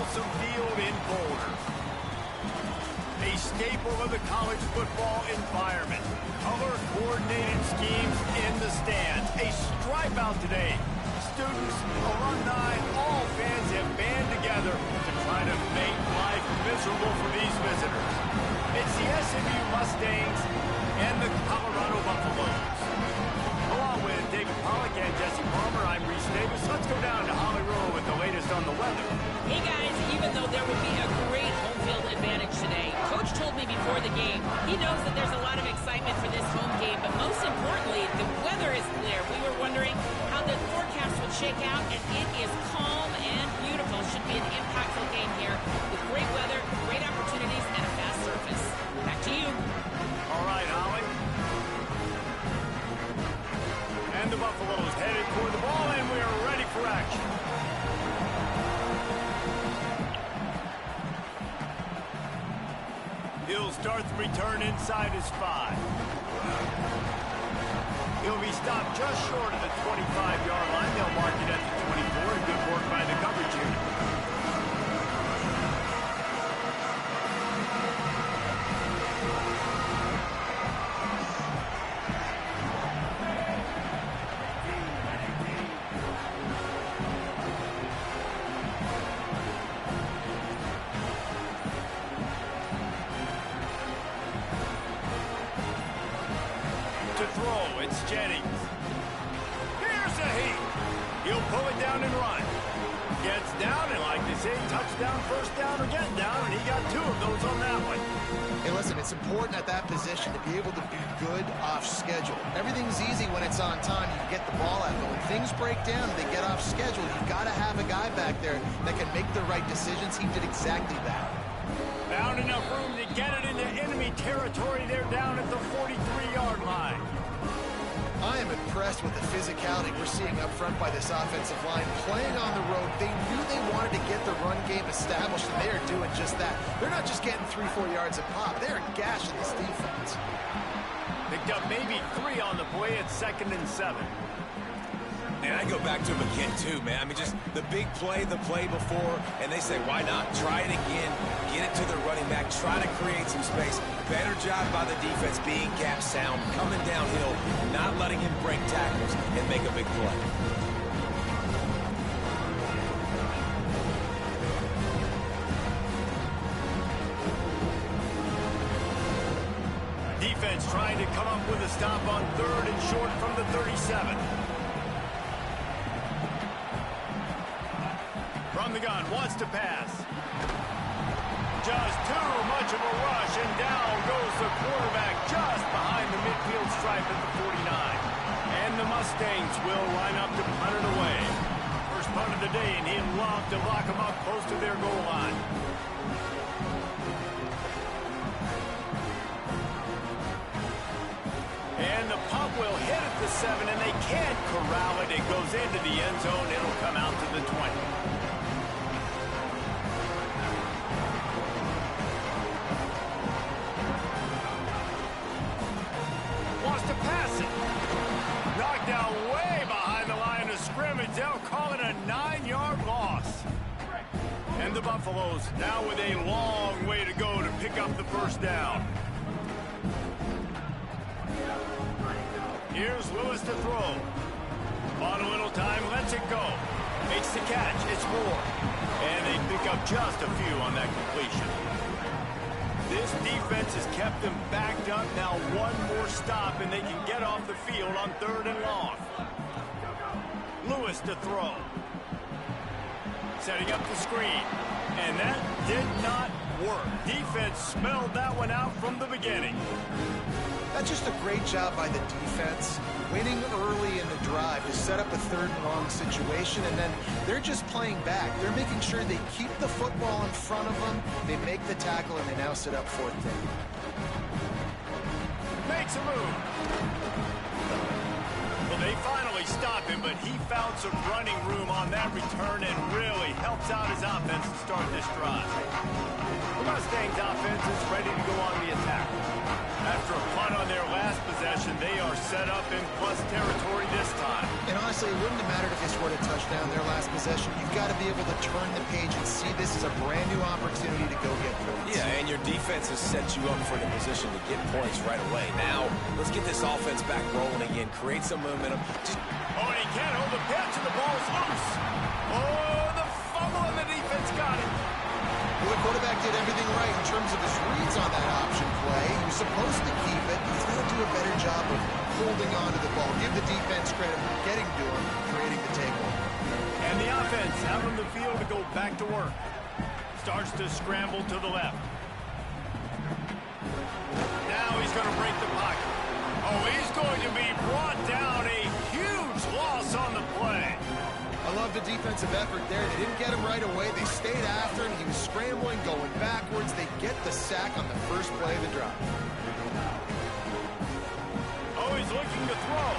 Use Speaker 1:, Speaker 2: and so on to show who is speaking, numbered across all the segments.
Speaker 1: Folsom Field in Boulder. A staple of the college football environment. Color-coordinated schemes in the stands. A stripe out today. Students, alumni, all fans have band together to try to make life miserable for these visitors. It's the SMU Mustangs and the Colorado Buffaloes. Along with David Pollack and Jesse Palmer, I'm Reese Davis. Let's go down to Holly Rowe with the latest on the weather.
Speaker 2: Hey guys, even though there would be a great home field advantage today, Coach told me before the game, he knows that there's a lot of excitement for this home game, but most importantly, the weather is clear. We were wondering how the forecast would shake out, and it is calm and beautiful. Should be an impactful game here with great weather, great opportunities, and a fast surface. Back to you.
Speaker 1: All right, Holly. And the Buffaloes headed for the ball, and we are ready for action. He'll start the return inside his 5. He'll be stopped just short of the 25-yard line. They'll mark it at the 24. Good work by the coverage unit. To throw, it's Jennings. Here's a heat. He'll pull it down and run. Gets down, and like they say, touchdown, first down, or get down, and he got 2 of those on that one.
Speaker 3: Hey, listen, it's important at that position to be able to be good off schedule. Everything's easy when it's on time. You can get the ball out, but when things break down, they get off schedule. You've got to have a guy back there that can make the right decisions. He did exactly that.
Speaker 1: Found enough room to get it into enemy territory. They're down at the 43-yard line.
Speaker 3: I am impressed with the physicality we're seeing up front by this offensive line. Playing on the road, they knew they wanted to get the run game established, and they are doing just that. They're not just getting 3-4 yards a pop. They're gashing this defense.
Speaker 1: Picked up maybe 3 on the play at 2nd and 7.
Speaker 4: And I go back to him again, too, man. I mean, just the big play, the play before, and they say, why not? Try it again. Get it to the running back. Try to create some space. Better job by the defense being gap sound, coming downhill, not letting him break tackles and make a big play.
Speaker 1: Defense trying to come up with a stop on 3rd and short from the 37. From the gun, wants to pass. Just too much of a rush, and down goes the quarterback just behind the midfield stripe at the 49. And the Mustangs will line up to punt it away. First punt of the day, and he'd love to lock them up close to their goal line. And the punt will hit at the 7, and they can't corral it. It goes into the end zone. It'll come out to the 20. Wants to pass it. Knocked out way behind the line of scrimmage. They'll call it a 9-yard loss. And the Buffaloes now with a long way to go to pick up the first down. Here's Lewis to throw. On a little time, lets it go. Makes the catch. It's 4. And they pick up just a few on that completion. This defense has kept them backed up. Now one more stop, and they can get off the field on 3rd and long. Lewis to throw. Setting up the screen. And that did not work. Defense smelled that one out from the beginning.
Speaker 3: That's just a great job by the defense, winning early in the drive to set up a 3rd and long situation, and then they're just playing back. They're making sure they keep the football in front of them, they make the tackle, and they now set up 4th down.
Speaker 1: Makes a move. Well, they finally stop him, but he found some running room on that return and really helped swaps out his offense to start this drive. The Mustangs offense is ready to go on the attack. After a punt on their last possession, they are set up in plus territory this time.
Speaker 3: And honestly, it wouldn't have mattered if they scored a touchdown their last possession. You've got to be able to turn the page and see this as a brand new opportunity to go get points.
Speaker 4: Yeah, and your defense has set you up for the position to get points right away. Now, let's get this offense back rolling again, create some momentum.
Speaker 1: Oh, and he can't hold the pitch, and the ball's loose. Oh, the fumble, and the defense got it.
Speaker 3: Well, the quarterback did everything right in terms of his reads on that option play. He was supposed to keep it. He's got to do a better job of holding on to the ball. Give the defense credit for getting to him, creating the takeover.
Speaker 1: And the offense out on the field to go back to work. Starts to scramble to the left. Now he's going to break the pocket. Oh, he's going to be brought down. A huge loss on the play.
Speaker 3: I love the defensive effort there. They didn't get him right away. They stayed after him. He was scrambling, going backwards. They get the sack on the first play of the drive.
Speaker 1: Oh, he's looking to throw.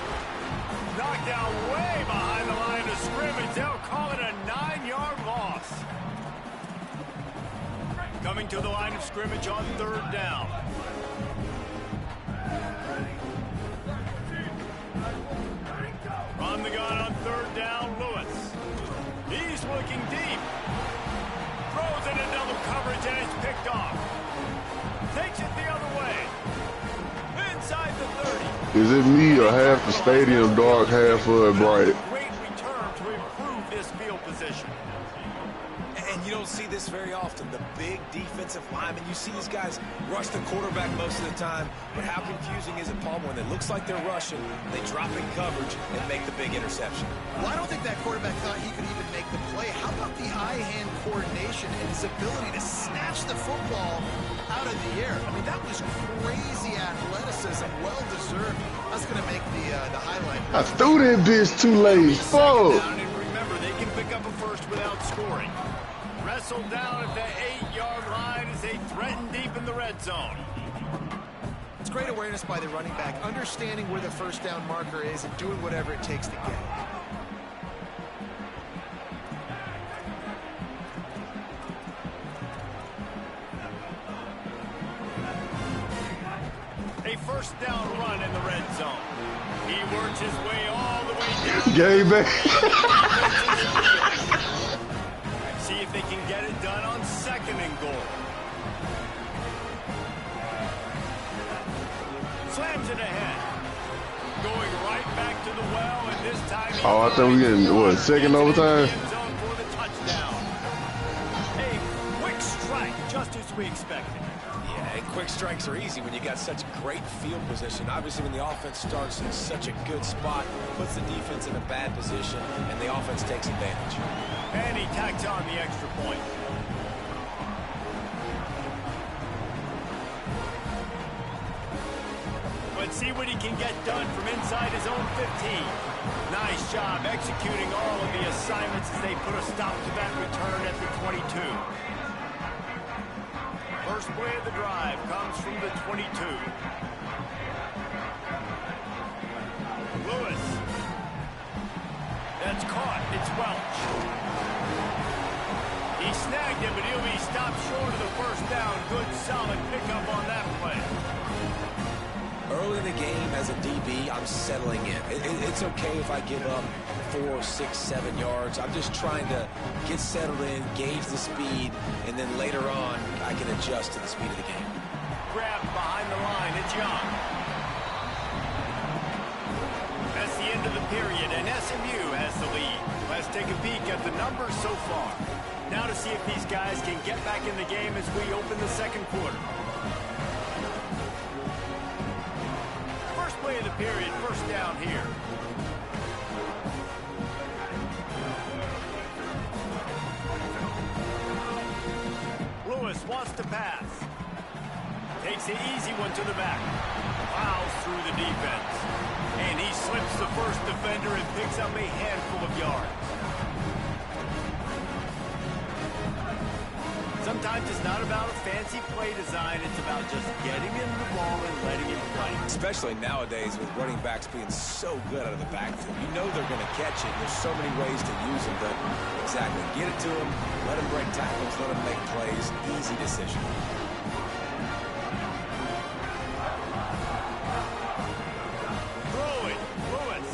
Speaker 1: Knocked down way behind the line of scrimmage. They'll call it a 9-yard loss. Coming to the line of scrimmage on third down. From the gun on third down, Lewis. He's looking deep. Throws it in double coverage, and it's picked off. Takes it the other way. Inside the 30.
Speaker 5: Is it me or half the stadium dark, half of it bright?
Speaker 1: Great return to improve this field position.
Speaker 4: And you don't see this very often. The big defensive linemen, you see these guys rush the quarterback most of the time, but how confusing is it, Paul, when it looks like they're rushing, they drop in coverage and make the big interception?
Speaker 3: Well, I don't think that quarterback thought he could even make the play. How about the eye-hand coordination and his ability to snatch the football out of the air? I mean, that was crazy athleticism, well-deserved. That's going to make the highlight.
Speaker 5: I threw that bitch too late. Fuck.
Speaker 1: And remember, they can pick up a first without scoring. Wrestled down at the 8-yard line as they threaten deep in the red zone.
Speaker 3: It's great awareness by the running back, understanding where the first down marker is and doing whatever it takes to get it.
Speaker 1: A first down run in the red zone. He works his way all the way down.
Speaker 5: Game back.
Speaker 1: See if they can get it done on second and goal. Slams it ahead. Going right back to the well, and this time...
Speaker 5: Oh, I thought we getting, what, second overtime?
Speaker 1: For the touchdown. A quick strike, just as we expected.
Speaker 4: Yeah, and quick strikes are easy when you got such great field position. Obviously, when the offense starts in such a good spot, puts the defense in a bad position, and the offense takes advantage.
Speaker 1: And he tacks on the extra point. Let's see what he can get done from inside his own 15. Nice job executing all of the assignments as they put a stop to that return at the 22. First play of the drive comes from the 22. Lewis. That's caught. It's Welch. He snagged him, but he'll be stopped short of the first down. Good, solid pickup on that play.
Speaker 4: Early in the game, as a DB, I'm settling in. It's okay if I give up 4, 6, 7 yards. I'm just trying to get settled in, gauge the speed, and then later on, I can adjust to the speed of the game.
Speaker 1: Grabbed behind the line. It's Young. That's the end of the period, and SMU has the lead. Let's take a peek at the numbers so far. Now to see if these guys can get back in the game as we open the second quarter. First play of the period, first down here. Lewis wants to pass. Takes the easy one to the back. Plows through the defense. And he slips the first defender and picks up a handful of yards. It's a Sometimes it's not about a fancy play design. It's about just getting him the ball and letting him play.
Speaker 4: Especially nowadays with running backs being so good out of the backfield. You know they're going to catch it. There's so many ways to use them, but exactly. Get it to them, let them break tackles, let them make plays. Easy decision.
Speaker 1: Throwing. Lewis.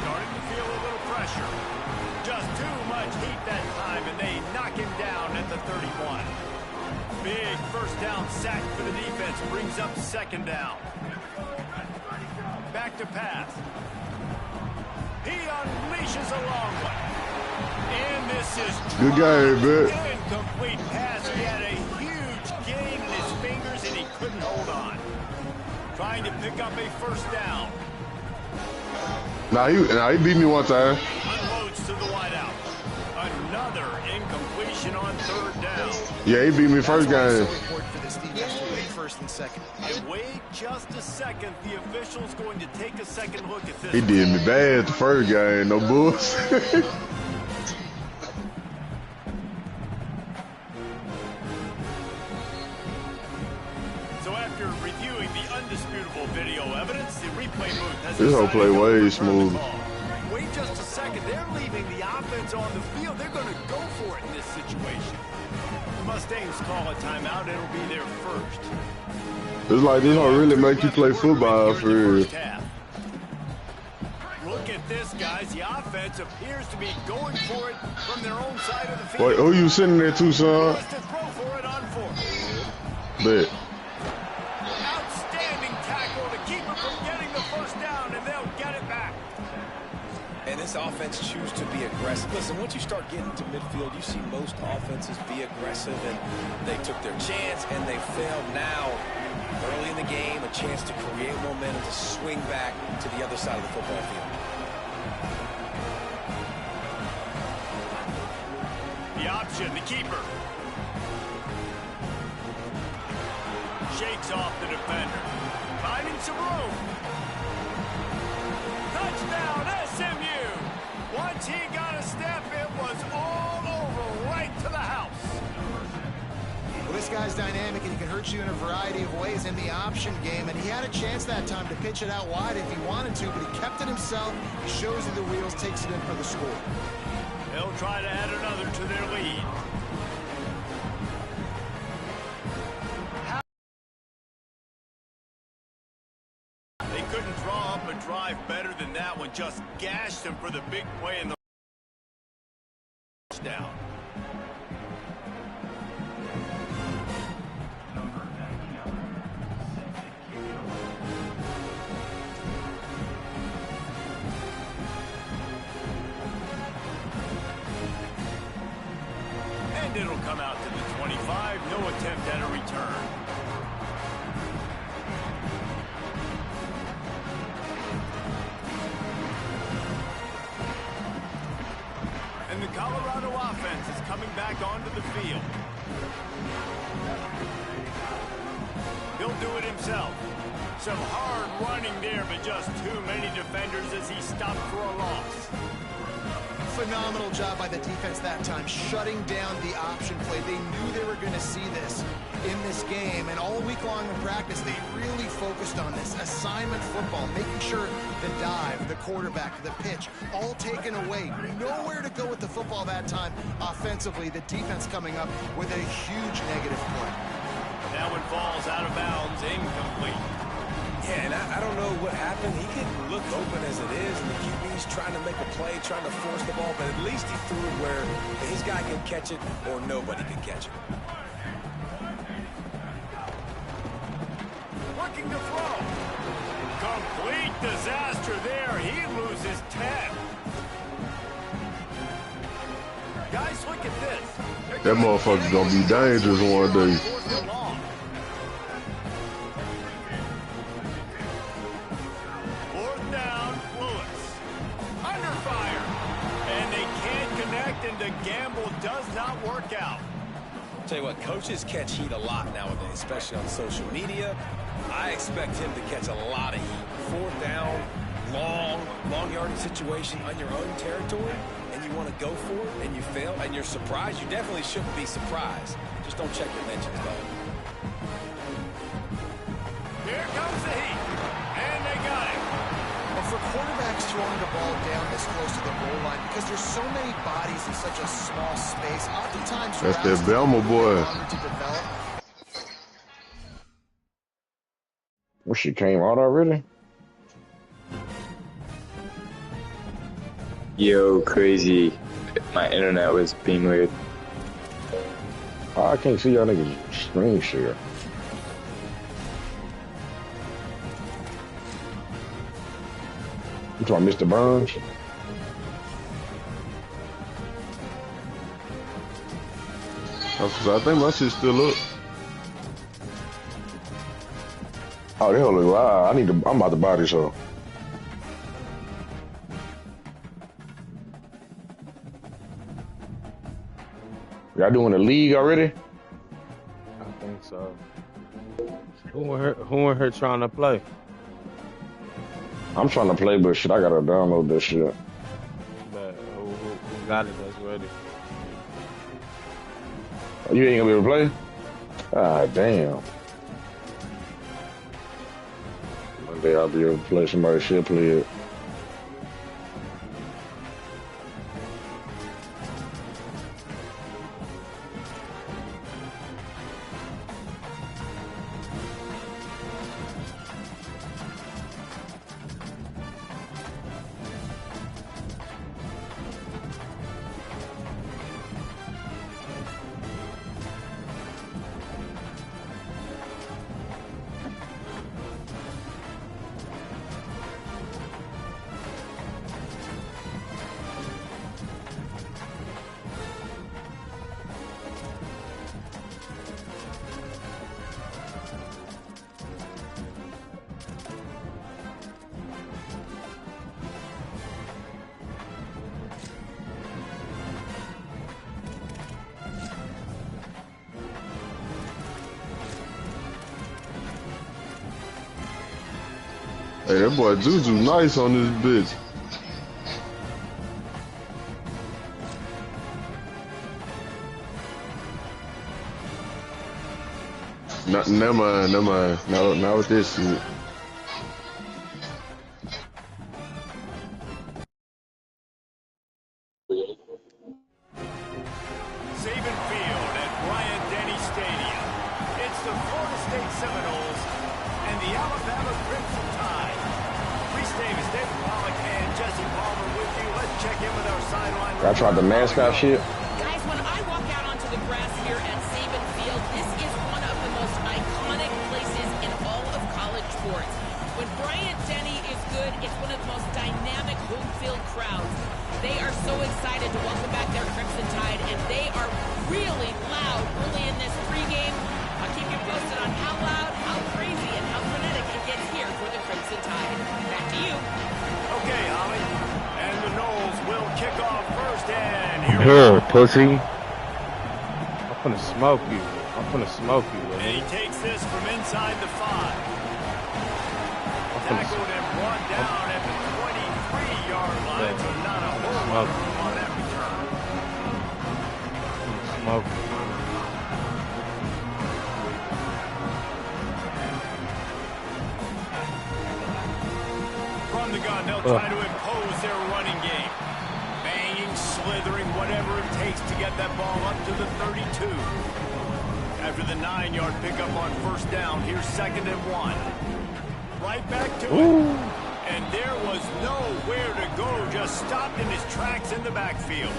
Speaker 1: Starting to feel a little pressure. Just too much heat that time, and they knock him down at the 31. Big first down sack for the defense. Brings up second down. Back to pass. He unleashes a long one. And this is
Speaker 5: Good game, man.
Speaker 1: incomplete pass. He had a huge gain in his fingers, and he couldn't hold on. Trying to pick up a first down.
Speaker 5: Nah, he beat me one time.
Speaker 1: Unloads to the wideout. Another incompletion on third down.
Speaker 5: Yeah, he beat me first
Speaker 3: That's why
Speaker 5: game.
Speaker 3: it's so important for this defense to wait first and second.
Speaker 1: And wait just a second. The official's going to take a second look at this.
Speaker 5: He did me bad the first game, no bulls.
Speaker 1: So after reviewing the undisputable video evidence, the replay booth has
Speaker 5: This whole play
Speaker 1: decided to
Speaker 5: way
Speaker 1: overturn the
Speaker 5: smooth.
Speaker 1: call. Wait just a second. They're leaving the offense on the field. They're going to go for it in this situation. The Mustangs call a timeout. It'll be their first.
Speaker 5: It's like this don't really make you play football for real.
Speaker 1: Look at this, guys. The offense appears to be going for it from their own side of the field.
Speaker 5: Wait, who you sitting there to, son?
Speaker 1: Wants to throw for it on fourth.
Speaker 5: Bet.
Speaker 1: Outstanding tackle to keep it from getting the first down, and they'll get it back.
Speaker 4: And this offense choose to be aggressive. Listen, once you start getting to midfield, you see most offenses be aggressive, and they took their chance, and they failed. Now, early in the game, a chance to create momentum, to swing back to the other side of the football field.
Speaker 1: The option, the keeper. Shakes off the defender. Finding some room. Touchdown, SMU! Once he got a step, it was all over, right to the house.
Speaker 3: Well, this guy's dynamic, and he can hurt you in a variety of ways in the option game, and he had a chance that time to pitch it out wide if he wanted to, but he kept it himself. He shows you the wheels, takes it in for the score.
Speaker 1: They'll try to add another to their lead. They couldn't draw up a drive better than that one. Just gashed him for the big play in the touchdown. And it'll come out to the 25. No attempt at a return. And the Colorado offense is coming back onto the field. He'll do it himself. Some hard running there, but just too many defenders as he stopped for a loss.
Speaker 3: Phenomenal job by the defense that time, shutting down the option play. They knew they were going to see this in this game, and all week long in practice, they really focused on this assignment football, making sure the dive, the quarterback, the pitch, all taken away. Nowhere to go with the football that time offensively. The defense coming up with a huge negative play.
Speaker 1: That one falls out of bounds, incomplete.
Speaker 4: Yeah, and I don't know what happened. He didn't look open as it is, and the QB's trying to make a play, trying to force the ball, but at least he threw it where his guy can catch it or nobody can catch it.
Speaker 1: Looking to throw. Complete disaster there. He loses 10. Guys, look at this.
Speaker 5: That motherfucker's gonna be dangerous one day.
Speaker 1: Fourth and long. Fourth down, Lewis. Under fire. And they can't connect, and the gamble does not work out.
Speaker 4: Tell you what, coaches catch heat a lot nowadays, especially on social media. I expect him to catch a lot of heat. Fourth down, long yardage situation on your own territory, and you want to go for it and you fail and you're surprised, you definitely shouldn't be surprised. Just don't check your mentions, though.
Speaker 1: Here comes the heat. And they got it.
Speaker 3: Well, for quarterbacks throwing the ball down this close to the goal line, because there's so many bodies in such a small space, oftentimes
Speaker 5: That's that Belma boy.
Speaker 3: to develop.
Speaker 6: Well, she came out already?
Speaker 7: Yo, crazy. My internet was being weird.
Speaker 6: Oh, I can't see y'all niggas screen share. You talking Mr. Burns?
Speaker 5: I think my shit's still up.
Speaker 6: Oh, they don't look live. I'm about to buy this hoe. Y'all doing the league already?
Speaker 8: I think so. Who in here trying to play?
Speaker 6: I'm trying to play, but shit, I gotta download this shit.
Speaker 8: But who got it that's ready?
Speaker 6: Oh, you ain't gonna be able to play? Ah, damn. One day I'll be able to play. Somebody should play it.
Speaker 5: Hey, that boy Juju nice on this bitch. Never mind. Not with this shit.
Speaker 1: Saban Field at Bryant-Denny Stadium. It's the Florida State Seminoles and the Alabama Crimson Tide. Reese Davis, David Pollock, and Jesse Palmer with you. Let's check in with our sideline.
Speaker 6: I tried the mascot shit.
Speaker 2: Guys, when I walk out onto the grass here at Saban Field, this is one of the most iconic places in all of college sports. When Bryant-Denny is good, it's one of the most dynamic home field crowds. They are so excited to welcome back their Crimson Tide, and they are really loud early in this pregame. I'll keep you posted on how loud, how crazy, and how frenetic it gets here for the Crimson Tide. Back to you.
Speaker 1: Okay, Holly. And the Noles will kick off first, and here
Speaker 8: Here, pussy. I'm finna smoke you.
Speaker 1: and he takes this from inside the 5. Tackled and brought down at the 23-yard line, so not a whole lot of room on that return.
Speaker 8: Smoke.
Speaker 1: From the gun, they'll try to impose their running game. Banging, slithering, whatever it takes to get that ball up to the 32. After the 9-yard pickup on first down, here's 2nd and 1. Right back to it. And there was nowhere to go, just stopped in his tracks in the backfield.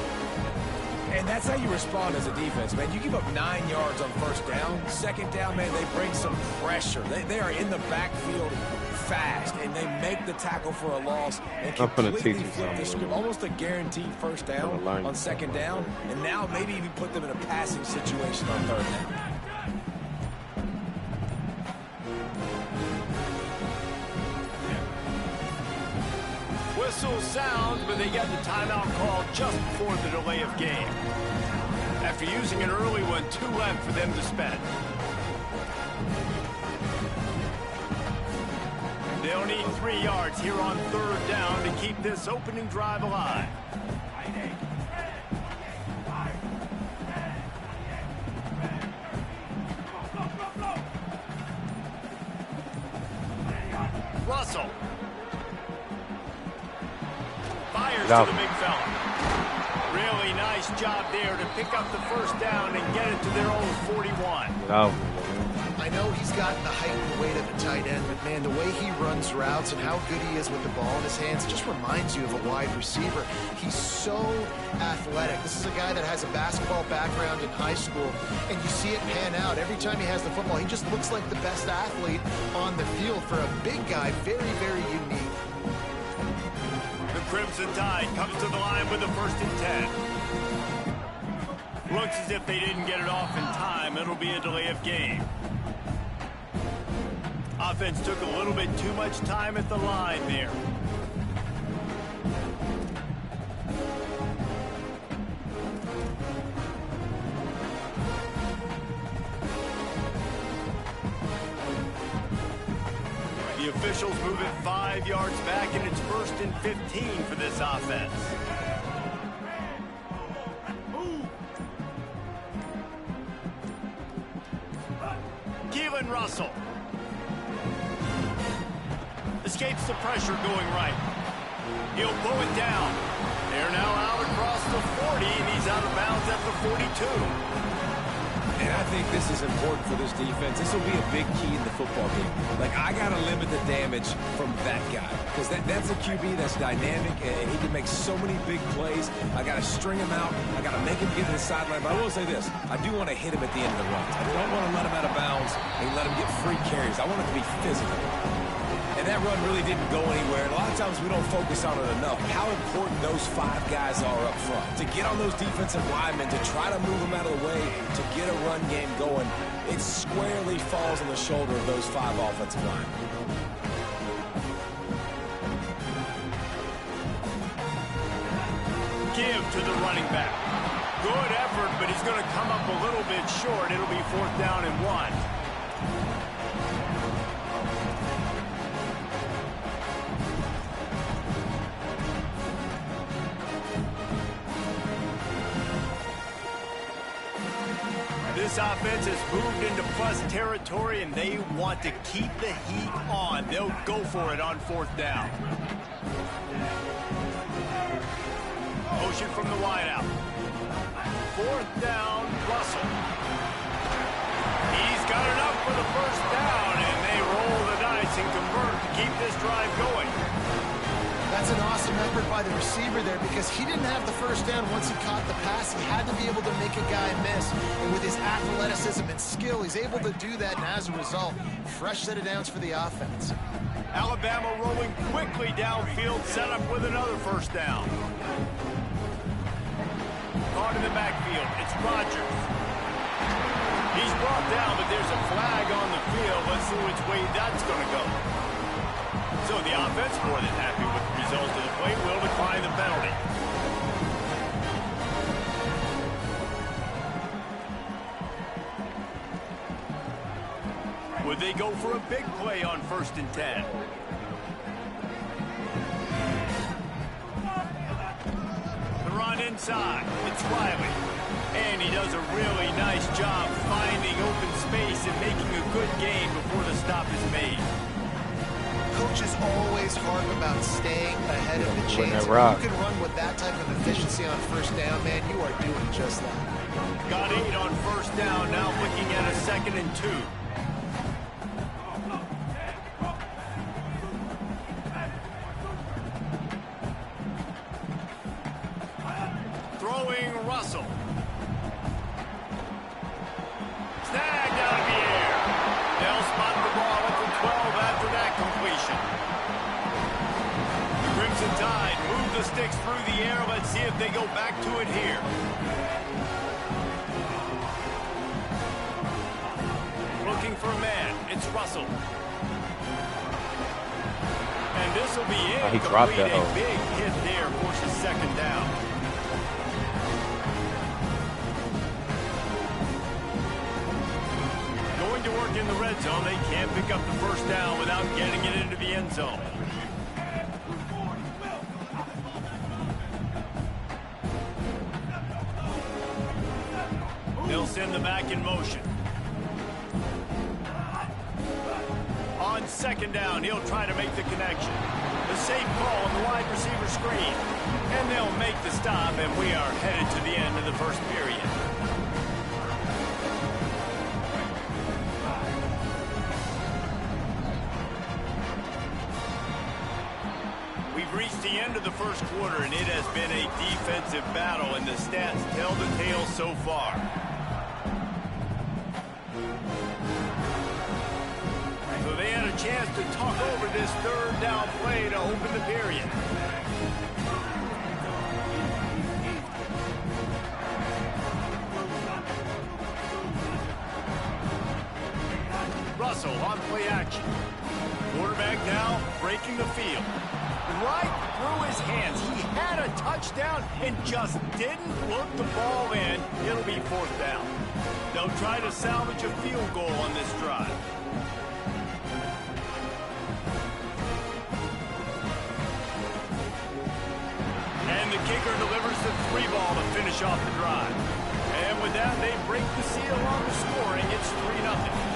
Speaker 4: And that's how you respond as a defense, man. You give up 9 yards on first down. 2nd down, man, they bring some pressure. They are in the backfield fast, and they make the tackle for a loss and completely flip the script. Almost a guaranteed first down on 2nd down, and now maybe even put them in a passing situation on 3rd down.
Speaker 1: Whistle sounds, but they get the timeout call just before the delay of game. After using an early one, 2 left for them to spend. They'll need 3 yards here on 3rd down to keep this opening drive alive. Russell. Fires
Speaker 8: Go.
Speaker 1: to the big fella. Really nice job there to pick up the first down and get it to their own 41.
Speaker 8: No.
Speaker 3: I know he's gotten the height and weight of a tight end, but man, the way he runs routes and how good he is with the ball in his hands just reminds you of a wide receiver. He's so athletic. This is a guy that has a basketball background in high school, and you see it pan out. Every time he has the football, he just looks like the best athlete on the field. For a big guy, very, very unique.
Speaker 1: The Crimson Tide comes to the line with the 1st and 10. Looks as if they didn't get it off in time. It'll be a delay of game. Offense took a little bit too much time at the line there. The officials move it 5 yards back, and it's 1st and 15 for this offense. Russell escapes the pressure going right. He'll blow it down. They're now out across the 40, and he's out of bounds at the 42.
Speaker 4: And I think this is important for this defense. This will be a big key in the football game. Like, I got to limit the damage from that guy. Because that's a QB that's dynamic, and he can make so many big plays. I got to string him out. I got to make him get to the sideline. But I will say this. I do want to hit him at the end of the runs. I don't want to let him out of bounds and let him get free carries. I want it to be physical. And that run really didn't go anywhere. And a lot of times we don't focus on it enough. How important those 5 guys are up front. To get on those defensive linemen, to try to move them out of the way, to get a run game going, it squarely falls on the shoulder of those 5 offensive linemen.
Speaker 1: Give to the running back. Good effort, but he's going to come up a little bit short. It'll be 4th down and 1. This offense has moved into plus territory, and they want to keep the heat on. They'll go for it on 4th down. Motion from the wideout. 4th down, Russell. He's got enough for the 1st down, and they roll the dice and convert to keep this drive going.
Speaker 3: That's an awesome effort by the receiver there, because he didn't have the 1st down once he caught the pass. He had to be able to make a guy miss. And with his athleticism and skill, he's able to do that. And as a result, fresh set of downs for the offense.
Speaker 1: Alabama rolling quickly downfield, set up with another 1st down. Caught in the backfield, it's Rodgers. He's brought down, but there's a flag on the field. Let's see which way that's going to go. So the offense, more than happy with the result of the play, will decline the penalty. Would they go for a big play on 1st and 10? The run inside. It's Riley. And he does a really nice job finding open space and making a good gain before the stop is made.
Speaker 3: Coaches always harp about staying ahead of the chains. If you can run with that type of efficiency on 1st down, man, you are doing just that.
Speaker 1: Got 8 on 1st down, now looking at a 2nd and 2. Throwing Russell. Snagged out of the air. They'll spot the ball at the 12 after that completion. The Crimson Tide move the sticks through the air. Let's see if they go back to it here. Looking for a man. It's Russell. And this will be it.
Speaker 8: He dropped that.
Speaker 1: A big hit there, forces 2nd down. Going to work in the red zone. They can't pick up the 1st down without getting it into the end zone. They'll send the back in motion. On On second down, he'll try to make the connection. The safe call on the wide receiver screen. And they'll make the stop, and we are headed to the end of the first period. We've reached the end of the first quarter, and it has been a defensive battle, and the stats tell the tale so far. So they had a chance to talk over this third down play to open the period. Russell on play action. Quarterback now breaking the field. Right through his hands. He had a touchdown and just didn't look the ball in. It'll be fourth down. They'll try to salvage a field goal on this drive. And the kicker delivers the 3-ball to finish off the drive. And with that, they break the seal on the scoring. It's 3-0.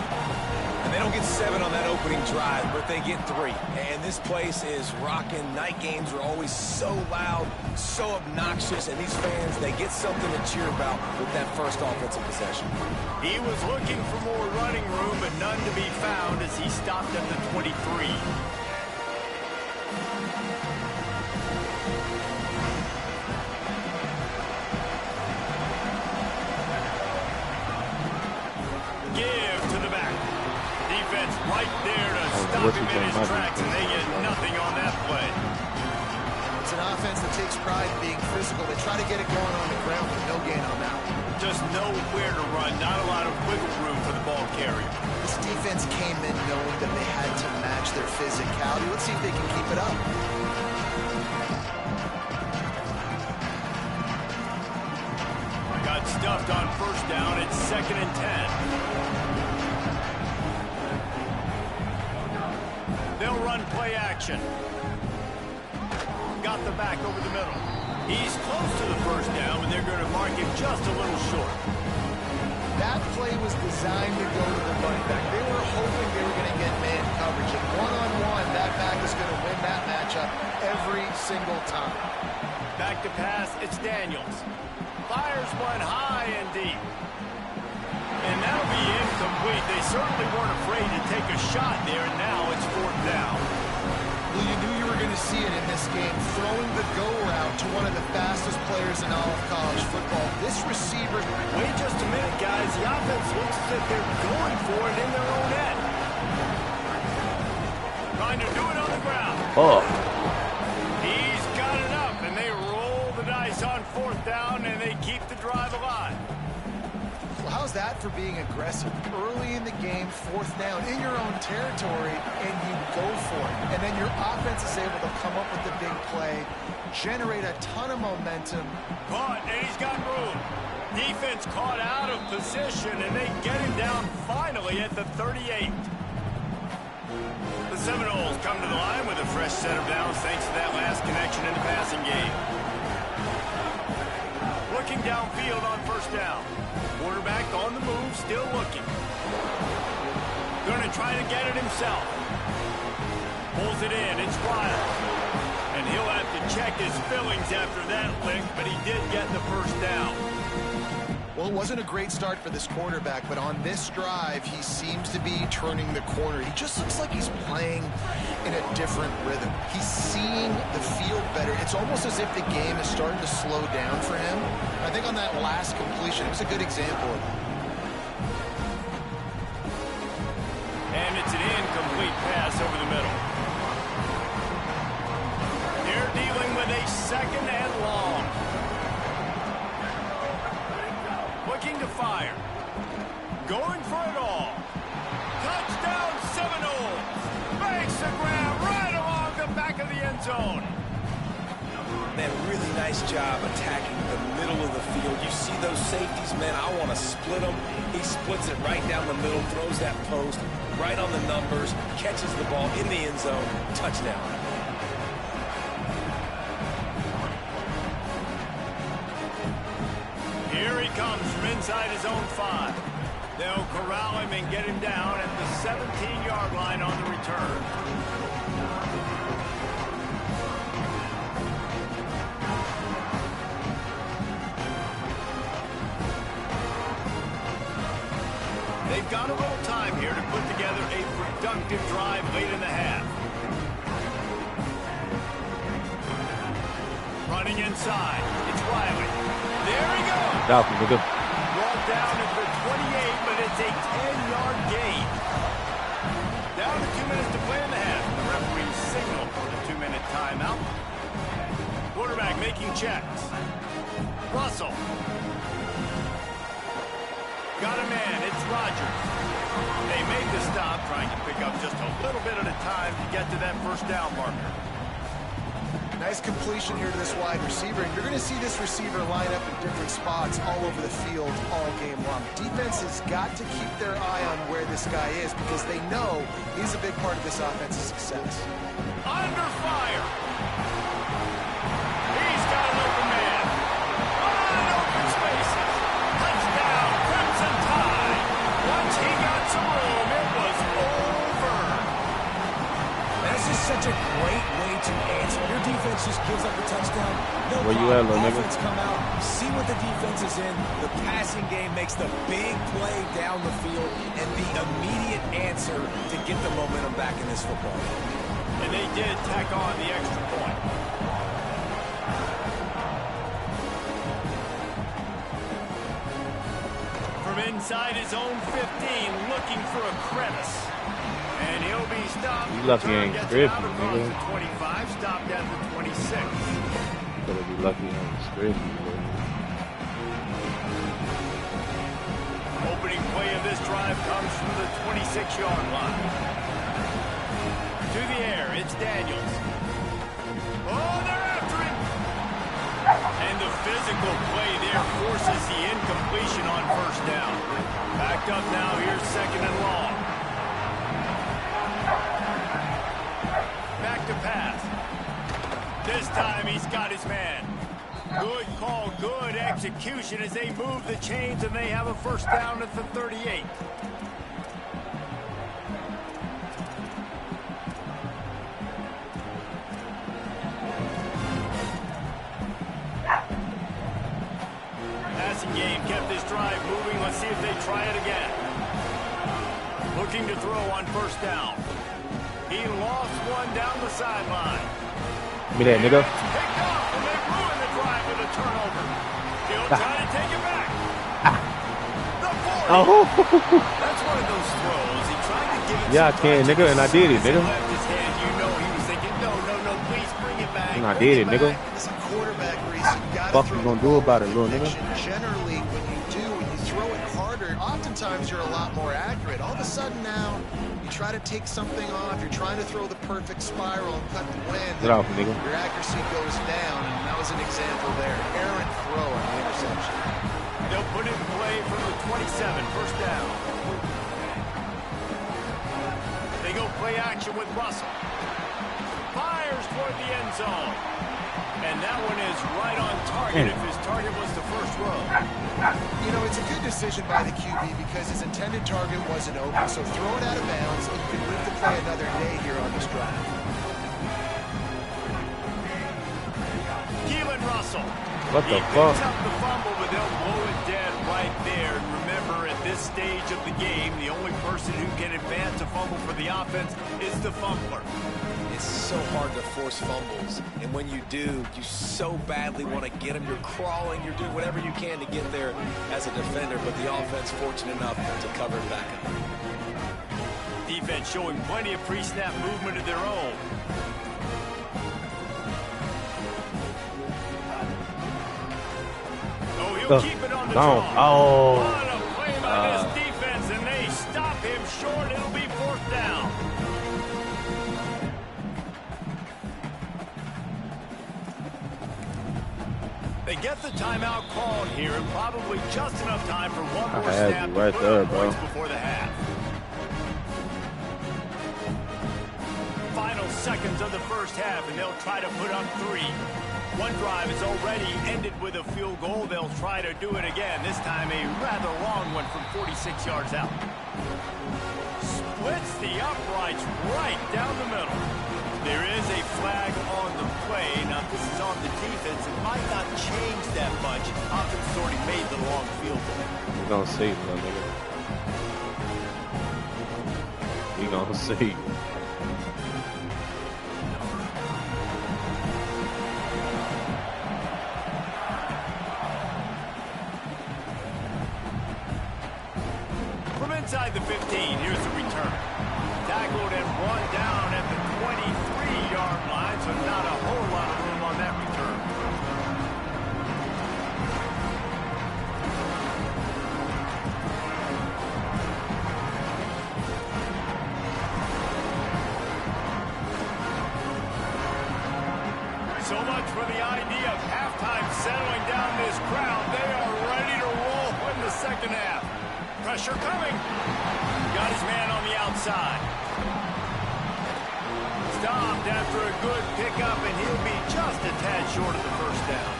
Speaker 4: And they don't get 7 on that opening drive, but they get 3. And this place is rocking. Night games are always so loud, so obnoxious, and these fans, they get something to cheer about with that first offensive possession.
Speaker 1: He was looking for more running room, but none to be found as he stopped at the 23. Right there to stop him in his tracks, and they get nothing on that play.
Speaker 3: It's an offense that takes pride in being physical. They try to get it going on the ground with no gain on that one.
Speaker 1: Just nowhere to run, not a lot of wiggle room for the ball carrier.
Speaker 3: This defense came in knowing that they had to match their physicality. Let's see if they can keep it up.
Speaker 1: Got stuffed on first down. It's 2nd and 10. They'll run play action. Got the back over the middle. He's close to the first down, and they're going to mark him just a little short.
Speaker 3: That play was designed to go to the running back. They were hoping they were going to get man coverage. And one-on-one, that back is going to win that matchup every single time.
Speaker 1: Back to pass, it's Daniels. Fires one high and deep. And that'll be incomplete. They certainly weren't afraid to take a shot there, and now it's 4th down.
Speaker 3: Well, you knew you were going to see it in this game, throwing the go route to one of the fastest players in all of college football. This receiver...
Speaker 1: Wait just a minute, guys. The offense looks as if they're going for it in their own end. Trying to do it on the ground.
Speaker 8: Oh.
Speaker 1: He's got it up, and they roll the dice on 4th down, and they keep the drive alive.
Speaker 3: How's that for being aggressive? Early in the game, 4th down, in your own territory, and you go for it. And then your offense is able to come up with the big play, generate a ton of momentum.
Speaker 1: Caught, and he's got room. Defense caught out of position, and they get him down finally at the 38. The Seminoles come to the line with a fresh set of downs thanks to that last connection in the passing game. Looking downfield on first down. Quarterback on the move, still looking. Going to try to get it himself. Pulls it in, it's Wild. And he'll have to check his fillings after that lick, but he did get the first down.
Speaker 3: Well, it wasn't a great start for this quarterback, but on this drive, he seems to be turning the corner. He just looks like he's playing in a different rhythm. He's seeing the field better. It's almost as if the game is starting to slow down for him. I think on that last completion, it was a good example of it.
Speaker 1: And it's an incomplete pass over the middle. They're dealing with a 2nd and long. Looking to fire. Going for it all. Touchdown Seminoles. Makes the grab right along the back of the end zone.
Speaker 4: Man, really nice job attacking the middle of the field. You see those safeties, man, I want to split them. He splits it right down the middle, throws that post right on the numbers, catches the ball in the end zone, touchdown.
Speaker 1: Here he comes from inside his own 5. They'll corral him and get him down at the 17-yard line on the return. They've got a little time here to put together a productive drive late in the half. Running inside. It's Riley. There he goes. Brought down at the 28, but it's a 10-yard gain. Down to 2 minutes to play in the half. The referee signaled for the 2-minute timeout. Quarterback making checks. Russell. Got a man. It's Rodgers. They made the stop, trying to pick up just a little bit at a time to get to that first down marker.
Speaker 3: Nice completion here to this wide receiver. And you're going to see this receiver line up in different spots all over the field all game long. Defense has got to keep their eye on where this guy is because they know he's a big part of this offense's success.
Speaker 1: Under fire. He's got an open man. Wide open spaces. Touchdown, Crimson Tide. Once he got some room, it was over.
Speaker 4: That's just such a great way to answer. Your defense just gives up a touchdown. No
Speaker 8: Where you at, little nigga?
Speaker 4: Offense come out, see what the defense is in. The passing game makes the big play down the field and the immediate answer to get the momentum back in this football game.
Speaker 1: And they did tack on the extra point. From inside his own 15, looking for a crevice. And he'll be stopped.
Speaker 8: You lucky ain't scripting, nigga.
Speaker 1: 25, stopped at the 26.
Speaker 8: Gotta be lucky ain't scripting, nigga.
Speaker 1: Opening play of this drive comes from the 26-yard line. To the air, it's Daniels. Oh, they're after him. And the physical play there forces the incompletion on first down. Backed up now, here's second and long. Back to pass. This time he's got his man. Good call, good execution as they move the chains and they have a first down at the 38. Passing game kept this drive moving. Let's see if they try it again. Looking to throw on first down. He lost one down the sideline.
Speaker 8: Give me that, nigga.
Speaker 1: Picked off, and they ruin the drive with a turnover. He'll try to take it back. The 40.
Speaker 8: Oh.
Speaker 1: That's one of those throws. He tried to give it.
Speaker 8: Yeah, I can, nigga, and I did it, nigga.
Speaker 1: Left his hand. You know he was thinking, no, please bring it back.
Speaker 8: And I did it, nigga.
Speaker 3: As a quarterback, Reese, you gotta
Speaker 8: Fuck
Speaker 3: throw
Speaker 8: you gonna
Speaker 3: the
Speaker 8: do
Speaker 3: ball
Speaker 8: about it,
Speaker 3: with
Speaker 8: little nigga?
Speaker 3: conviction. Generally, when you throw it harder, oftentimes you're a lot more accurate. All of a sudden now, you try to take something off, you're trying to throw the perfect spiral and cut the wind.
Speaker 8: Get off, nigga.
Speaker 3: Your accuracy goes down, and that was an example there. Errant throw on the interception.
Speaker 1: They'll put it in play from the 27, first down. They go play action with Russell. Fires toward the end zone. And that one is right on target if his target was the first row.
Speaker 3: You know, it's a good decision by the QB because his intended target wasn't open, so throw it out of bounds and you can live to play another day here on this drive.
Speaker 1: Keelan Russell.
Speaker 8: What the
Speaker 1: He
Speaker 8: fuck?
Speaker 1: picks up the fumble, but they'll blow it dead right there. And remember, at this stage of the game, the only person who can advance a fumble for the offense is the fumbler.
Speaker 4: It's so hard to force fumbles, and when you do, you so badly want to get them. You're crawling, you're doing whatever you can to get there as a defender, but the offense fortunate enough to cover it back up.
Speaker 1: Defense showing plenty of pre-snap movement of their own. Oh, he'll keep it on the draw.
Speaker 8: Oh.
Speaker 1: What a play by this defense, and they stop him short. It'll be fourth down. They get the timeout called here, and probably just enough time for one more snap to
Speaker 8: right
Speaker 1: put
Speaker 8: there,
Speaker 1: up
Speaker 8: bro.
Speaker 1: points before the half. Final seconds of the first half, and they'll try to put up 3. One drive has already ended with a field goal. They'll try to do it again. This time a rather long one from 46 yards out. Splits the uprights right down the middle. There is a flag on the play. Now, this is on the defense. It might not change that much. Offense has already made the long field goal.
Speaker 8: We gonna see, little nigga. We gonna see.
Speaker 1: From inside the 15, here's the return. Tackled and brought down at the 23-yard line, so not a whole lot of room on that return. So much for the idea of halftime settling down this crowd. They are ready to roll in the second half. Pressure coming. Got his man on the outside. Stopped after a good pickup, and he'll be just a tad short of the first down.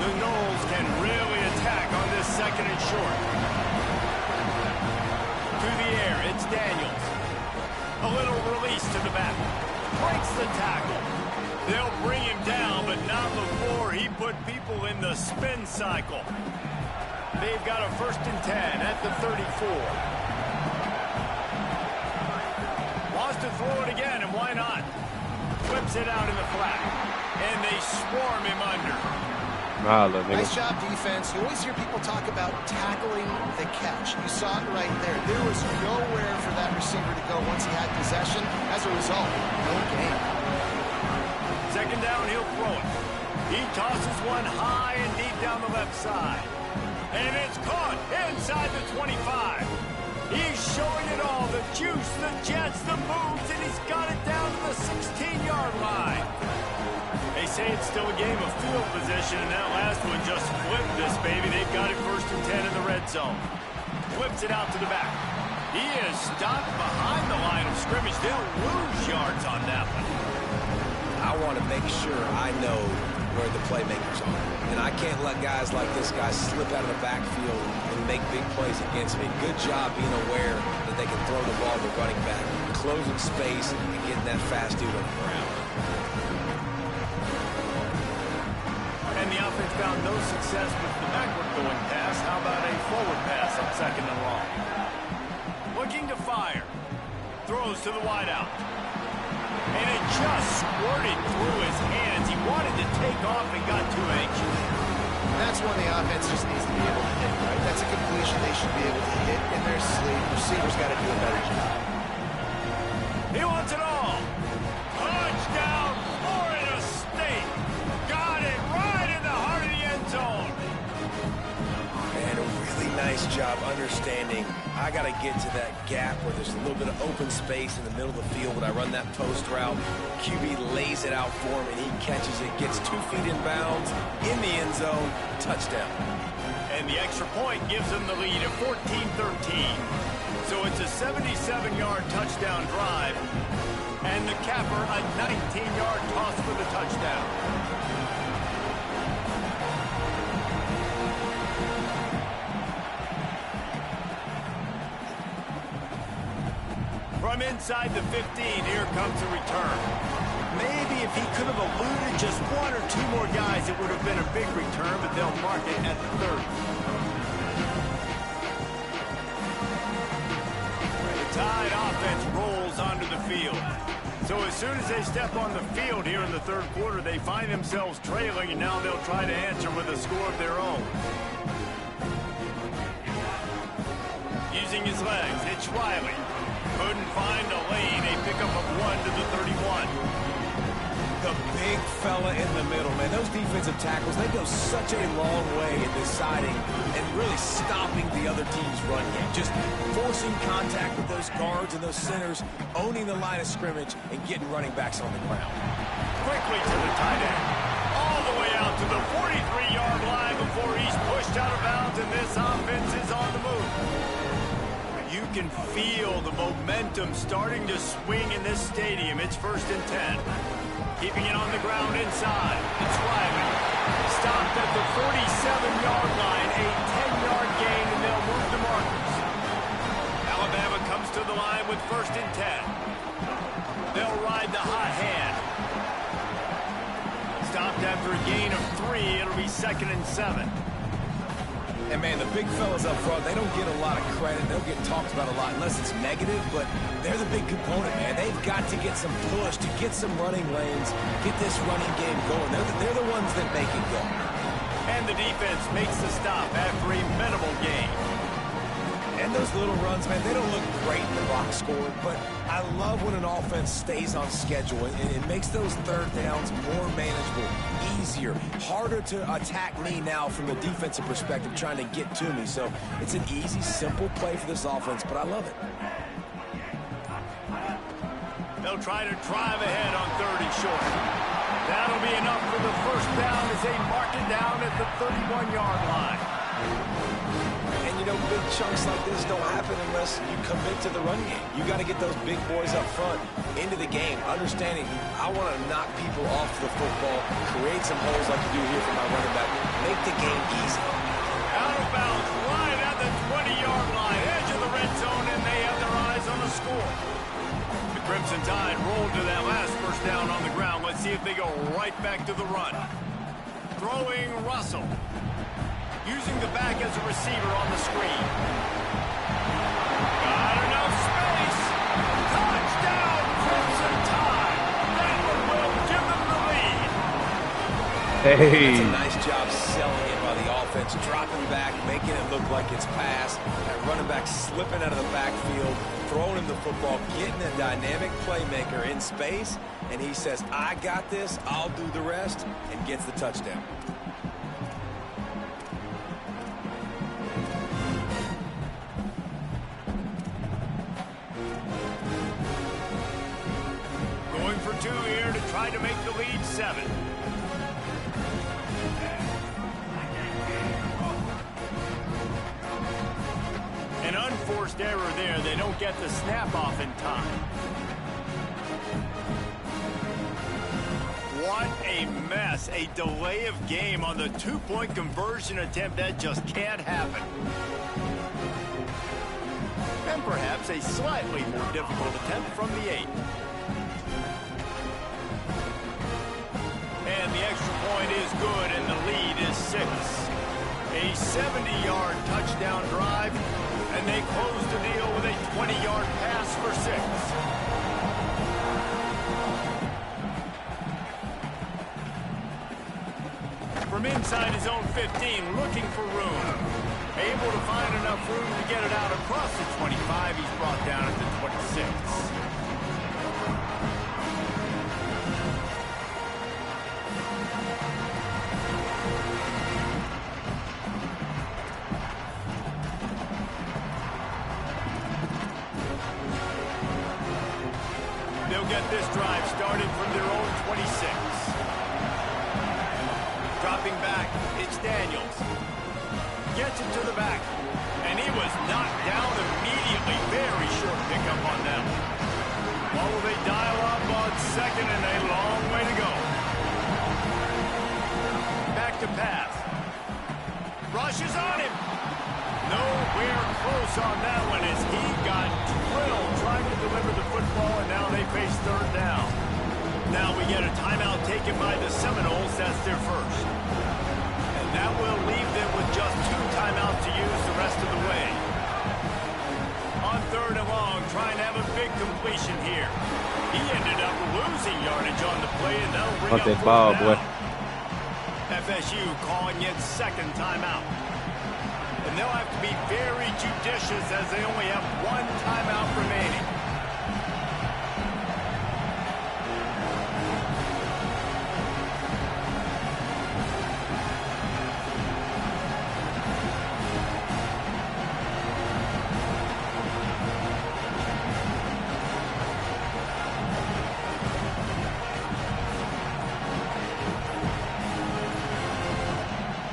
Speaker 1: The Knowles can really attack on this second and short. To the air, it's Daniels. A little release to the back. Breaks the tackle. They'll bring him down, but not before he put people in the spin cycle. They've got a 1st and 10 at the 34. Wants to throw it again, and why not? Flips it out in the flat, and they swarm him under.
Speaker 3: Nice job, defense. You always hear people talk about tackling the catch. You saw it right there. There was nowhere for that receiver to go once he had possession. As a result, no gain.
Speaker 1: Second down, he'll throw it. He tosses one high and deep down the left side. And it's caught inside the 25. He's showing it all, the juice, the jets, the moves, and he's got it down to the 16-yard line. They say it's still a game of field position, and that last one just flipped this baby. They've got it 1st and 10 in the red zone. Flips it out to the back. He is stopped behind the line of scrimmage. They'll lose yards on that one.
Speaker 4: I want to make sure I know where the playmakers are. And I can't let guys like this guy slip out of the backfield and make big plays against me. Good job being aware that they can throw the ball to running back, closing space, and getting that fast dude on the ground.
Speaker 1: And the offense found no success with the backward going pass. How about a forward pass on 2nd and long? Looking to fire. Throws to the wideout. And it just squirted through his hands. He wanted to take off and got too anxious.
Speaker 3: That's when the offense just needs to be able to hit, right? That's a completion they should be able to hit in their sleep. Receivers got to do a better job.
Speaker 1: He wants it all. Touchdown, Florida State. Got it right in the heart of the end zone.
Speaker 4: And a really nice job understanding I got to get to that gap where there's a little bit of open space in the middle of the field when I run that post route. QB lays it out for him, and he catches it, gets 2 feet in bounds, in the end zone, touchdown.
Speaker 1: And the extra point gives them the lead at 14-13. So it's a 77-yard touchdown drive, and the capper a 19-yard toss for the touchdown. From inside the 15, here comes the return. Maybe if he could have eluded just 1 or 2 more guys, it would have been a big return, but they'll mark it at the 30. The Tide offense rolls onto the field. So as soon as they step on the field here in the 3rd quarter, they find themselves trailing, and now they'll try to answer with a score of their own. Using his legs, it's Riley. Couldn't find a lane. A pickup of 1 to the 31.
Speaker 4: The big fella in the middle, man. Those defensive tackles, they go such a long way in deciding and really stopping the other team's run game. Just forcing contact with those guards and those centers, owning the line of scrimmage, and getting running backs on the ground.
Speaker 1: Quickly to the tight end. All the way out to the 43-yard line before he's pushed out of bounds, and this offense is on the move. You can feel the momentum starting to swing in this stadium. It's 1st and 10. Keeping it on the ground inside. It's Ryman. Stopped at the 47-yard line. A 10-yard gain, and they'll move the markers. Alabama comes to the line with 1st and 10. They'll ride the hot hand. Stopped after a gain of 3. It'll be 2nd and 7.
Speaker 4: And, man, the big fellas up front, they don't get a lot of credit. They don't get talked about a lot unless it's negative, but they're the big component, man. They've got to get some push, to get some running lanes, get this running game going. They're the ones that make it go.
Speaker 1: And the defense makes the stop after a minimal gain.
Speaker 4: And those little runs, man, they don't look great in the box score, but I love when an offense stays on schedule and it makes those 3rd downs more manageable, easier, harder to attack me now from a defensive perspective trying to get to me. So it's an easy, simple play for this offense, but I love it.
Speaker 1: They'll try to drive ahead on 3rd and short. That'll be enough for the 1st down as they mark it down at the 31-yard line.
Speaker 4: And, you know, big chunks like this don't happen unless you commit to the run game. You got to get those big boys up front into the game, understanding I want to knock people off the football, create some holes like you do here for my running back, make the game easy.
Speaker 1: Out of bounds, right at the 20-yard line, edge of the red zone, and they have their eyes on the score. The Crimson Tide rolled to that last 1st down on the ground. Let's see if they go right back to the run. Throwing Russell. Using the back as a receiver on the screen. Got enough space. Touchdown, Crimson Tide. That one will give them the lead.
Speaker 8: Hey.
Speaker 4: That's a nice job selling it by the offense, dropping back, making it look like it's pass. That running back slipping out of the backfield, throwing him the football, getting a dynamic playmaker in space, and he says, I got this, I'll do the rest, and gets the touchdown.
Speaker 1: Going for 2 here to try to make the lead 7. An unforced error there. They don't get the snap off in time. What a mess. A delay of game on the 2-point conversion attempt. That just can't happen. And perhaps a slightly more difficult attempt from the 8. And the extra point is good, and the lead is 6. A 70-yard touchdown drive, and they close the deal with a 20-yard pass for 6. From inside his own 15, looking for room. Able to find enough room to get it out across the 25. He's brought down at the 26. They'll get this drive started from their own 26. Dropping back, it's Daniels. Gets it to the back, and he was knocked down immediately. Very short pickup on them. What will they dial up on 2nd and a long way to go? Back to pass. Rushes on him. Nowhere close on that one as he got drilled trying to deliver the football, and now they face 3rd down. Now we get a timeout taken by the Seminoles. That's their first. And that will leave them with just 2 timeouts to use the rest of the way. On 3rd and long, trying to have a big completion here. He ended up losing yardage on the play, and that'll bring up 4th down. FSU calling it 2nd timeout. And they'll have to be very judicious as they only have 1 timeout remaining.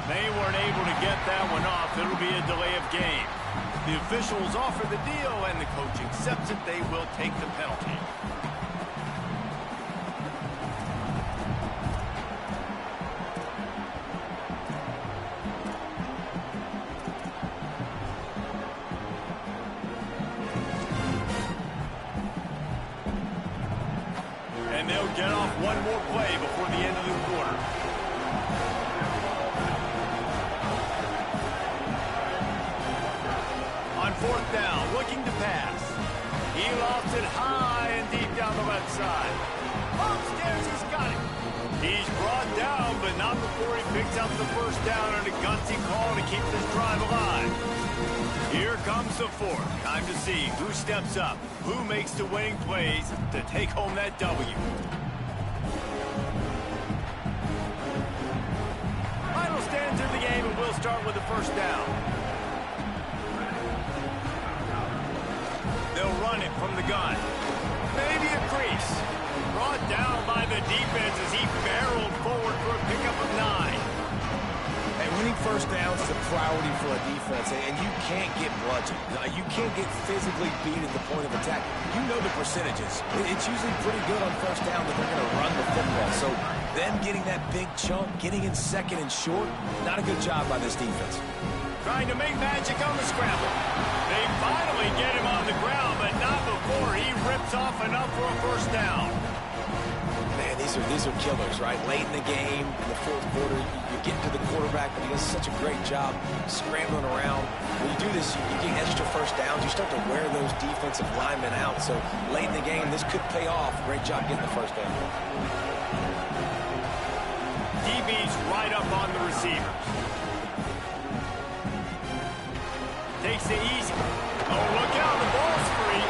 Speaker 1: They weren't able to get that one off. It'll be a delay of game. The officials offer the deal, and the coach accepts it. They will take the penalty. And they'll get off one more play before the end of the quarter. On fourth down, looking to pass. He lofts it high and deep down the left side. Upstairs, he's got it. He's brought down, but not before he picks up the first down on a gutsy call to keep this drive alive. Here comes the fourth. Time to see who steps up, who makes the winning plays to take home that W. Final stands in the game, and we'll start with the first down. They'll run it from the gun. Maybe a crease. Brought down by the defense as he barreled forward for a pickup of 9.
Speaker 4: And winning first downs is a priority for a defense, and you can't get bludgeoned. You can't get physically beat at the point of attack. You know the percentages. It's usually pretty good on first down that they're going to run the football. So them getting that big chunk, getting in second and short, not a good job by this defense.
Speaker 1: Trying to make magic on the scramble. They finally get him on the ground, but not before he rips off enough for a first down.
Speaker 4: Man, these are killers, right? Late in the game, in the fourth quarter, you get to the quarterback, but he does such a great job scrambling around. When you do this, you get extra first downs. You start to wear those defensive linemen out. So late in the game, this could pay off. Great job getting the first down.
Speaker 1: DB's right up on the receivers. Takes the easy. Oh, look out, the ball's free.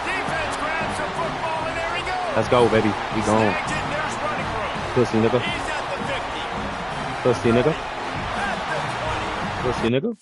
Speaker 1: Defense grabs the football, and there he goes.
Speaker 8: Let's go, baby. We gone.
Speaker 1: Snagged it, and there's running room.
Speaker 8: Pussy nigga.
Speaker 1: He's at the 50.
Speaker 8: Pussy nigga.
Speaker 1: At the 20.
Speaker 8: Pussy nigga.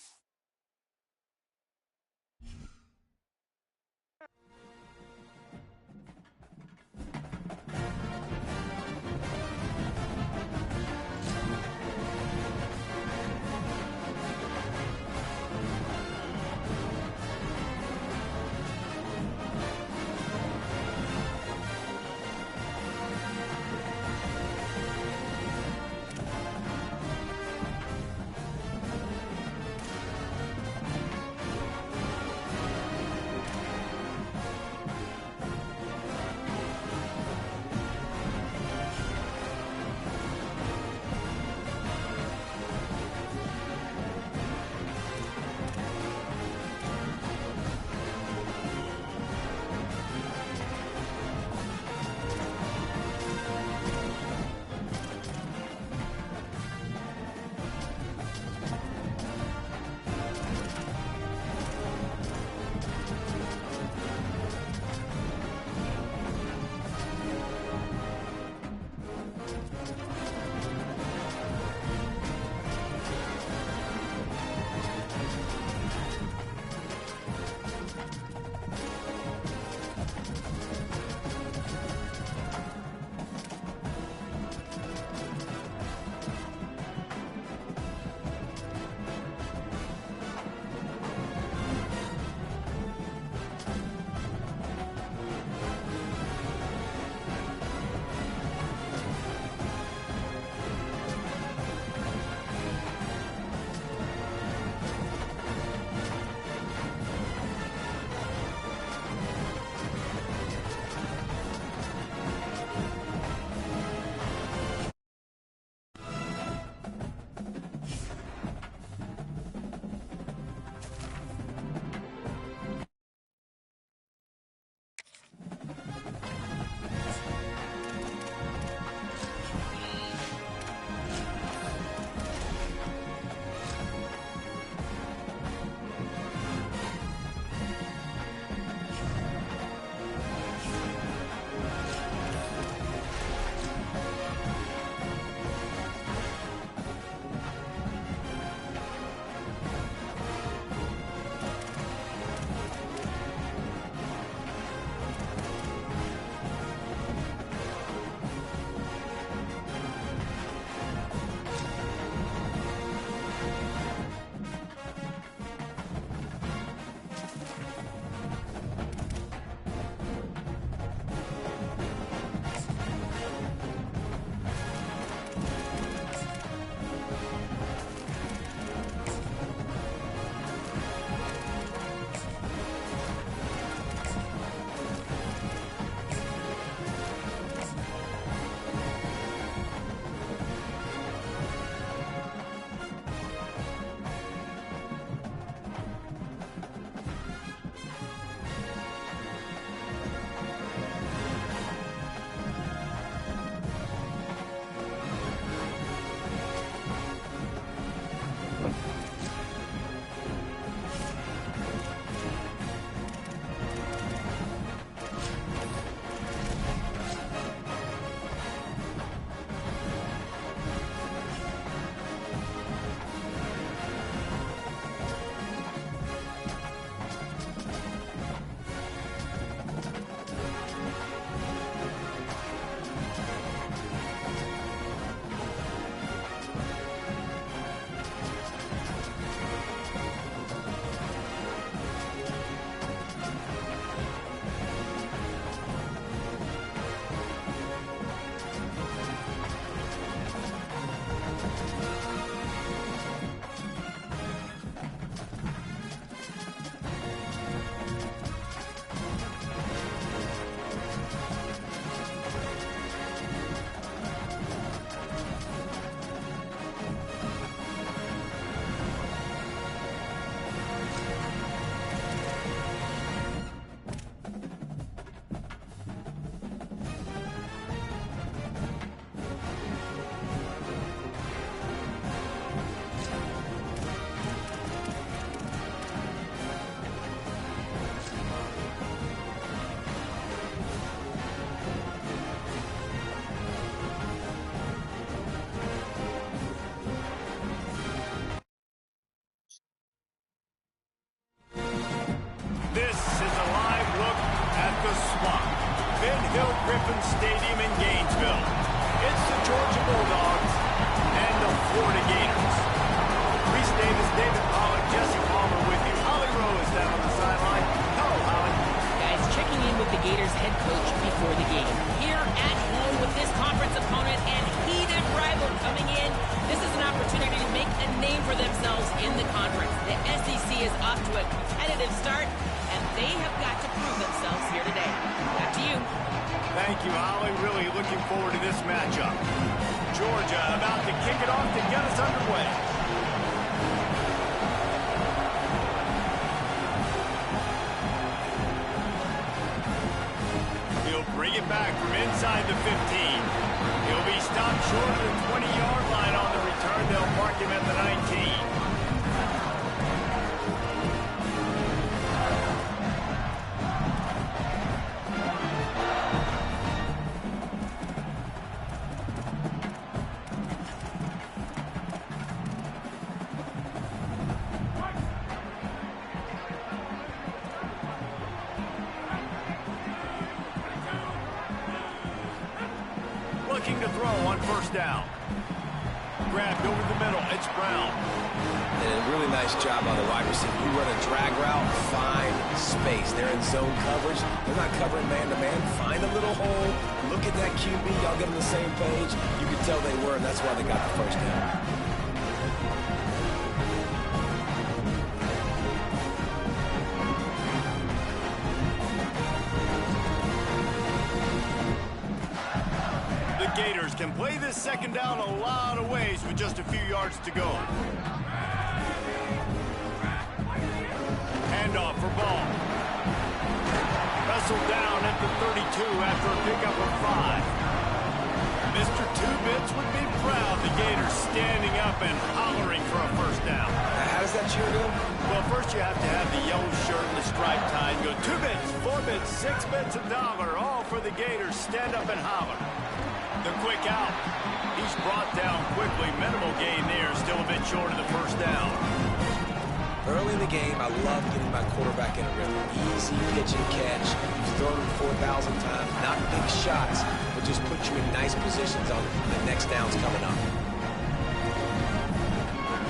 Speaker 1: Open Stadium in Gainesville. It's the Georgia Bulldogs and the Florida Gators. Reese Davis, David Pollack, Jesse Palmer with you. Holly Rowe is down on the sideline. Hello, Holly.
Speaker 2: Guys, checking in with the Gators head coach before the game. Here at home with this conference opponent and heated rival coming in, this is an opportunity to make a name for themselves in the conference. The SEC is off to a competitive start, and they have got to prove themselves here today. Back to you.
Speaker 1: Thank you, Holly. Really looking forward to this matchup. Georgia about to kick it off to get us underway. He'll bring it back from inside the 15. He'll be stopped short of the 20-yard line on the return. They'll mark him at the 19. Looking to throw on first down. Grabbed over the middle. It's Brown.
Speaker 4: And a really nice job on the wide receiver. You run a drag route, find space. They're in zone coverage. They're not covering man-to-man. Find a little hole. Look at that QB. Y'all get on the same page. You can tell they were, and that's why they got the first down.
Speaker 1: Gators can play this second down a lot of ways with just a few yards to go. Handoff for Ball. Wrestled down at the 32 after a pickup of 5. Mr. Two-Bits would be proud. The Gators standing up and hollering for a first down.
Speaker 4: How does that cheer go?
Speaker 1: Well, first you have to have the yellow shirt and the striped tie and go 2 bits, 4 bits, 6 bits, $1, all for the Gators. Stand up and holler. The quick out. He's brought down quickly. Minimal gain there. Still a bit short of the first down.
Speaker 4: Early in the game, I love getting my quarterback in a rhythm. Easy pitch and catch. He's thrown him 4,000 times. Not big shots, but just put you in nice positions on the next downs coming up.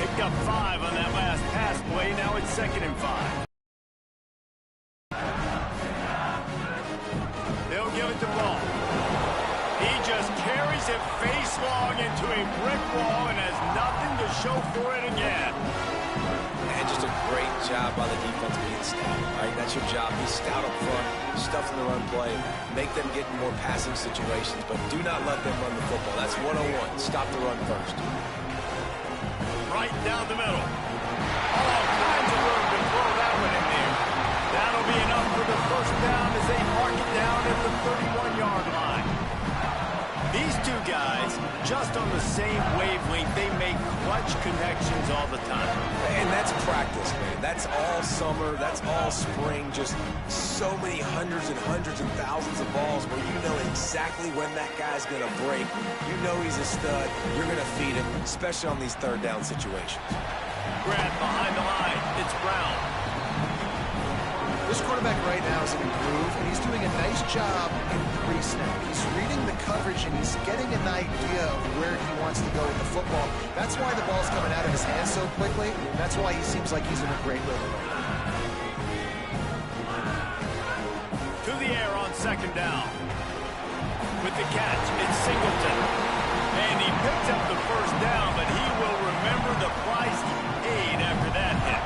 Speaker 1: Picked up 5 on that last pass play. Now it's 2nd and 5. They'll give it to Ball. He just carries it face long into a brick wall and has nothing to show for it again.
Speaker 4: And just a great job by the defense being stout. Right, that's your job. Be stout up front, stuff in the run play, make them get in more passing situations, but do not let them run the football. That's 101. Stop the run first.
Speaker 1: Right down the middle. All kinds of room to throw that one in there. That'll be enough for the first down as they mark it down at the 31-yard line. These two guys, just on the same wavelength, they make clutch connections all the time.
Speaker 4: And that's practice, man. That's all summer. That's all spring. Just so many hundreds and thousands of balls where you know exactly when that guy's going to break. You know he's a stud. You're going to feed him, especially on these third down situations.
Speaker 1: Grab behind the line. It's Brown.
Speaker 3: This quarterback right now is in a groove, and he's doing a nice job in pre-snap. He's reading the coverage, and he's getting an idea of where he wants to go with the football. That's why the ball's coming out of his hands so quickly. That's why he seems like he's in a great rhythm right now.
Speaker 1: To the air on 2nd down. With the catch, it's Singleton. And he picks up the first down, but he will remember the price he paid after that hit.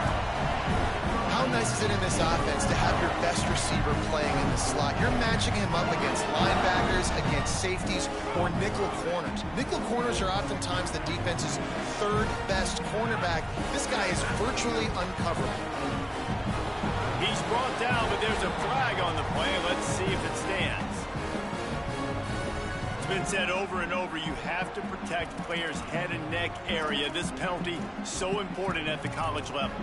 Speaker 3: How nice is it in this offense to have your best receiver playing in the slot? You're matching him up against linebackers, against safeties, or nickel corners. Nickel corners are oftentimes the defense's 3rd best cornerback. This guy is virtually uncoverable.
Speaker 1: He's brought down, but there's a flag on the play. Let's see if it stands. It's been said over and over, you have to protect players' head and neck area. This penalty, so important at the college level.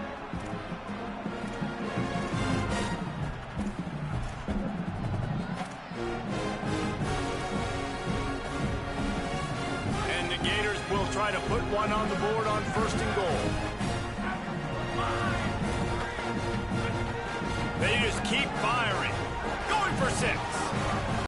Speaker 1: Will try to put one on the board on 1st and goal. They just keep firing. Going for 6.